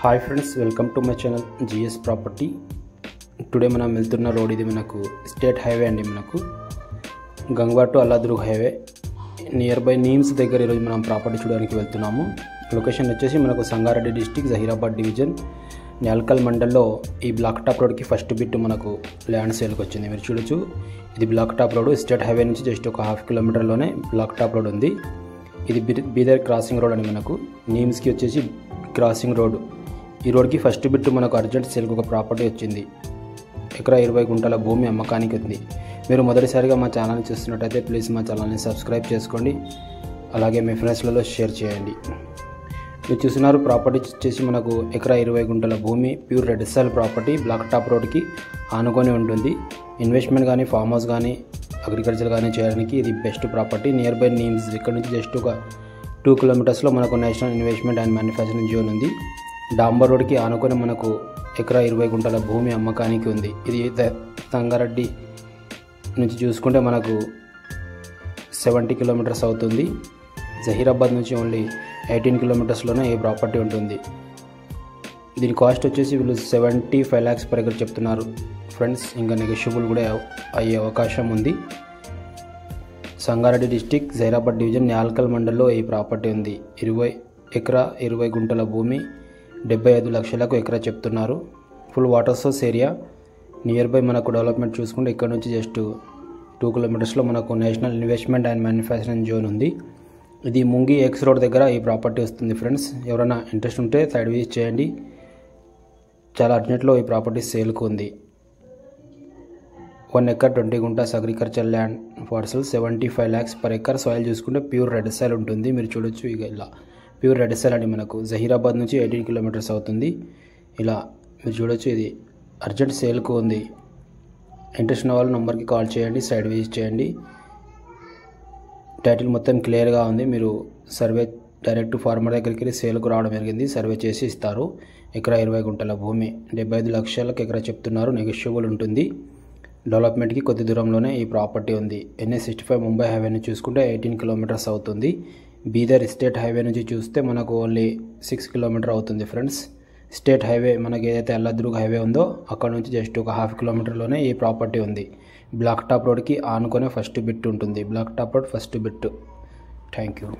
Hi friends, welcome to my channel GS property. Today మనం వెళ్తున్న road ఇది మనకు స్టేట్ హైవే అండి. మనకు Gangwar to Alladurg highway near by NIMS దగ్గర ఈరోజు మనం ప్రాపర్టీ చూడడానికి వెళ్తున్నాము. లొకేషన్ వచ్చేసి మనకు సంగారెడ్డి డిస్టిక్, జహీరాబాద్ డివిజన్, న్యాల్కల్ మండల్లో ఈ బ్లాక్ టాప్ రోడ్కి ఫస్ట్ బిట్ మనకు ల్యాండ్ సేల్కి వచ్చింది. మీరు చూడొచ్చు, ఇది black top road. State highway నుంచి జస్ట్ ఒక హాఫ్ కిలోమీటర్లోనే బ్లాక్ టాప్ రోడ్ ఉంది. ఇది బీదర్ క్రాసింగ్ రోడ్ అని మనకు నీమ్స్కి వచ్చేసి క్రాసింగ్ రోడ్. ఈ రోడ్కి ఫస్ట్ బిట్ మనకు అర్జెంట్ సేల్కి ఒక ప్రాపర్టీ వచ్చింది. ఎకరా 20 గుంటల భూమి అమ్మకానికి ఉంది. మీరు మొదటిసారిగా మా ఛానల్ని చూస్తున్నట్టయితే ప్లీజ్ మా ఛానల్ని సబ్స్క్రైబ్ చేసుకోండి, అలాగే మీ ఫ్రెండ్స్లలో షేర్ చేయండి. మీరు చూస్తున్నారు ప్రాపర్టీ వచ్చేసి మనకు ఎకరా 20 గుంటల భూమి, pure red soil property, black top రోడ్కి ఆనుకొని ఉంటుంది. ఇన్వెస్ట్మెంట్ కానీ, ఫామ్ హౌస్ కానీ, అగ్రికల్చర్ కానీ చేయడానికి ఇది best property. Near by NIMS, ఇక్కడ నుంచి జస్ట్ ఒక 2 కిలోమీటర్స్లో మనకు national investment and manufacturing zone ఉంది. డాంబర్ రోడ్కి ఆనుకొని మనకు ఎకరా 20 గుంటల భూమి అమ్మకానికి ఉంది. ఇది సంగారెడ్డి నుంచి చూసుకుంటే మనకు 70 కిలోమీటర్స్ అవుతుంది. జహీరాబాద్ నుంచి ఓన్లీ 18 కిలోమీటర్స్లోనే ఈ ప్రాపర్టీ ఉంటుంది. దీని కాస్ట్ వచ్చేసి వీళ్ళు 75 lakhs per acre చెప్తున్నారు ఫ్రెండ్స్. ఇంకా నెగోషియబుల్ కూడా అయ్యే అవకాశం ఉంది. సంగారెడ్డి డిస్టిక్, జహీరాబాద్ డివిజన్, న్యాల్కల్ మండల్లో ఈ ప్రాపర్టీ ఉంది. ఎకరా 20 గుంటల భూమి 75 లక్షలకు ఎకరా చెప్తున్నారు. Full water source area. Near by మనకు డెవలప్మెంట్ చూసుకుంటే ఇక్కడ నుంచి జస్ట్ 2 కిలోమీటర్స్లో మనకు national investment and manufacturing zone ఉంది. ఇది ముంగి ఎక్స్ రోడ్ దగ్గర ఈ ప్రాపర్టీ వస్తుంది ఫ్రెండ్స్. ఎవరైనా ఇంట్రెస్ట్ ఉంటే సైడ్ విజిట్ చేయండి. చాలా అర్జెంట్లో ఈ ప్రాపర్టీ సేల్కు ఉంది. 1 acre 20 guntas agriculture land parcel, 75 lakhs per acre. Soil చూసుకుంటే ప్యూర్ రెడ్ సాయిల్ ఉంటుంది. మీరు చూడొచ్చు, ఇక ఇలా ప్యూర్ రెడ్ సాయిల్ అని మనకు జహీరాబాద్ నుంచి 18 కిలోమీటర్స్ అవుతుంది. ఇలా మీరు చూడొచ్చు, ఇది అర్జెంట్ సేల్కు ఉంది. ఇంట్రెస్ట్ ఉన్న వాళ్ళు నెంబర్కి కాల్ చేయండి, సైడ్ విజిట్ చేయండి. టైటిల్ మొత్తం క్లియర్గా ఉంది. మీరు సర్వే డైరెక్ట్ ఫార్మర్ దగ్గరికి సేల్కు రావడం జరిగింది. సర్వే చేసి ఇస్తారు. ఎకరా 20 గుంటల భూమి 75 లక్షలకు ఎకరా చెప్తున్నారు. నెగోషియబుల్ ఉంటుంది. డెవలప్మెంట్కి కొద్ది దూరంలోనే ఈ ప్రాపర్టీ ఉంది. NH65 ముంబై హైవేని చూసుకుంటే 18 కిలోమీటర్స్ అవుతుంది. బీదర్ స్టేట్ హైవే నుంచి చూస్తే మనకు ఓన్లీ 6 కిలోమీటర్ అవుతుంది ఫ్రెండ్స్. స్టేట్ హైవే మనకి ఏదైతే అల్లాదుర్గ్ హైవే ఉందో అక్కడ నుంచి జస్ట్ ఒక హాఫ్ కిలోమీటర్లోనే ఈ ప్రాపర్టీ ఉంది. బ్లాక్ టాప్ రోడ్కి ఆనుకొనే ఫస్ట్ బిట్ ఉంటుంది. Black top road first bit. Thank you.